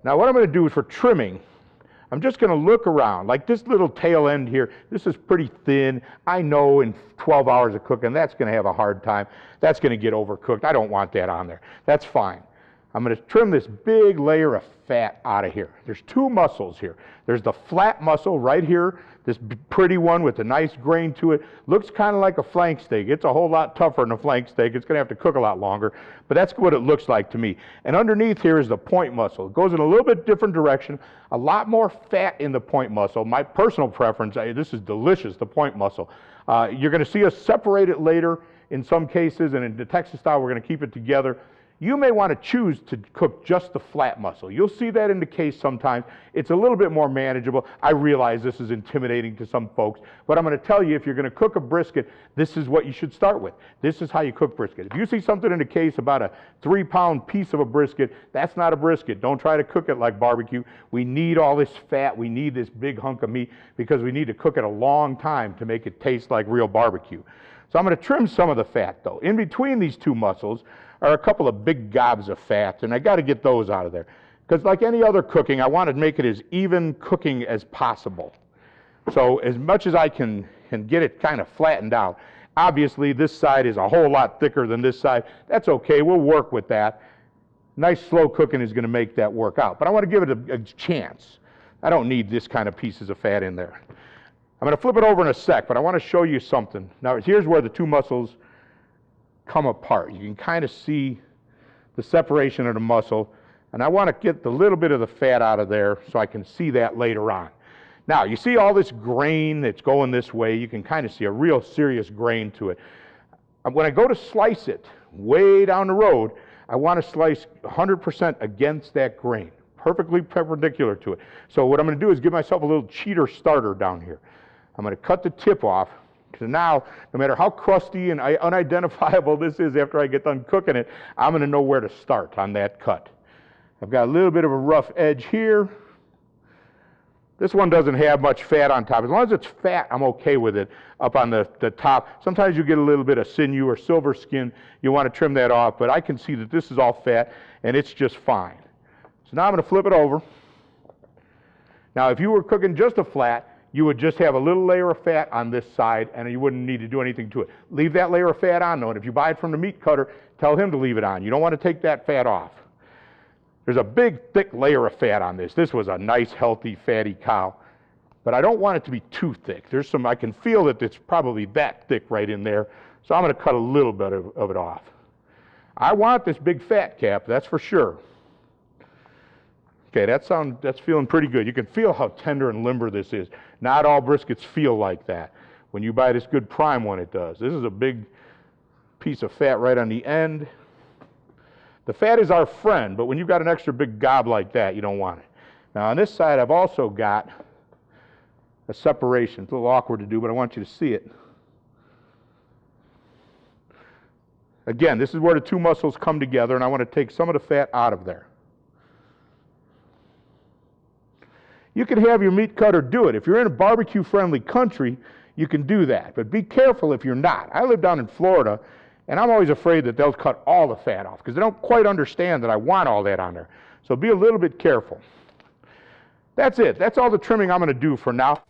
Now what I'm going to do is for trimming, I'm just going to look around, like this little tail end here, this is pretty thin. I know in 12 hours of cooking, that's going to have a hard time. That's going to get overcooked. I don't want that on there. That's fine. I'm going to trim this big layer of fat out of here. There's two muscles here. There's the flat muscle right here, this pretty one with a nice grain to it. Looks kind of like a flank steak. It's a whole lot tougher than a flank steak. It's going to have to cook a lot longer, but that's what it looks like to me. And underneath here is the point muscle. It goes in a little bit different direction, a lot more fat in the point muscle. My personal preference, this is delicious, the point muscle. You're going to see us separate it later in some cases, and in the Texas style, we're going to keep it together. You may want to choose to cook just the flat muscle. You'll see that in the case sometimes. It's a little bit more manageable. I realize this is intimidating to some folks, but I'm going to tell you, if you're going to cook a brisket, this is what you should start with. This is how you cook brisket. If you see something in the case about a 3-pound piece of a brisket, that's not a brisket. Don't try to cook it like barbecue. We need all this fat. We need this big hunk of meat because we need to cook it a long time to make it taste like real barbecue. So I'm going to trim some of the fat, though. In between these two muscles are a couple of big gobs of fat, and I got to get those out of there. Because like any other cooking, I want to make it as even cooking as possible. So as much as I can get it kind of flattened out. Obviously, this side is a whole lot thicker than this side. That's okay. We'll work with that. Nice slow cooking is going to make that work out. But I want to give it a chance. I don't need this kind of pieces of fat in there. I'm going to flip it over in a sec, but I want to show you something. Now, here's where the two muscles come apart. You can kind of see the separation of the muscle, and I want to get the little bit of the fat out of there so I can see that later on. Now, you see all this grain that's going this way. You can kind of see a real serious grain to it. When I go to slice it way down the road, I want to slice 100% against that grain, perfectly perpendicular to it. So what I'm going to do is give myself a little cheater starter down here. I'm going to cut the tip off, because now, no matter how crusty and unidentifiable this is after I get done cooking it, I'm going to know where to start on that cut. I've got a little bit of a rough edge here. This one doesn't have much fat on top. As long as it's fat, I'm okay with it up on the top. Sometimes you get a little bit of sinew or silver skin. You want to trim that off, but I can see that this is all fat, and it's just fine. So now I'm going to flip it over. Now, if you were cooking just a flat, you would just have a little layer of fat on this side, and you wouldn't need to do anything to it. Leave that layer of fat on, though, and if you buy it from the meat cutter, tell him to leave it on. You don't want to take that fat off. There's a big, thick layer of fat on this. This was a nice, healthy, fatty cow, but I don't want it to be too thick. There's some, I can feel that it's probably that thick right in there, so I'm going to cut a little bit of it off. I want this big fat cap, that's for sure. Okay, that's feeling pretty good. You can feel how tender and limber this is. Not all briskets feel like that. When you buy this good prime one, it does. This is a big piece of fat right on the end. The fat is our friend, but when you've got an extra big gob like that, you don't want it. Now on this side, I've also got a separation. It's a little awkward to do, but I want you to see it. Again, this is where the two muscles come together, and I want to take some of the fat out of there. You can have your meat cutter do it. If you're in a barbecue-friendly country, you can do that. But be careful if you're not. I live down in Florida, and I'm always afraid that they'll cut all the fat off because they don't quite understand that I want all that on there. So be a little bit careful. That's it. That's all the trimming I'm going to do for now.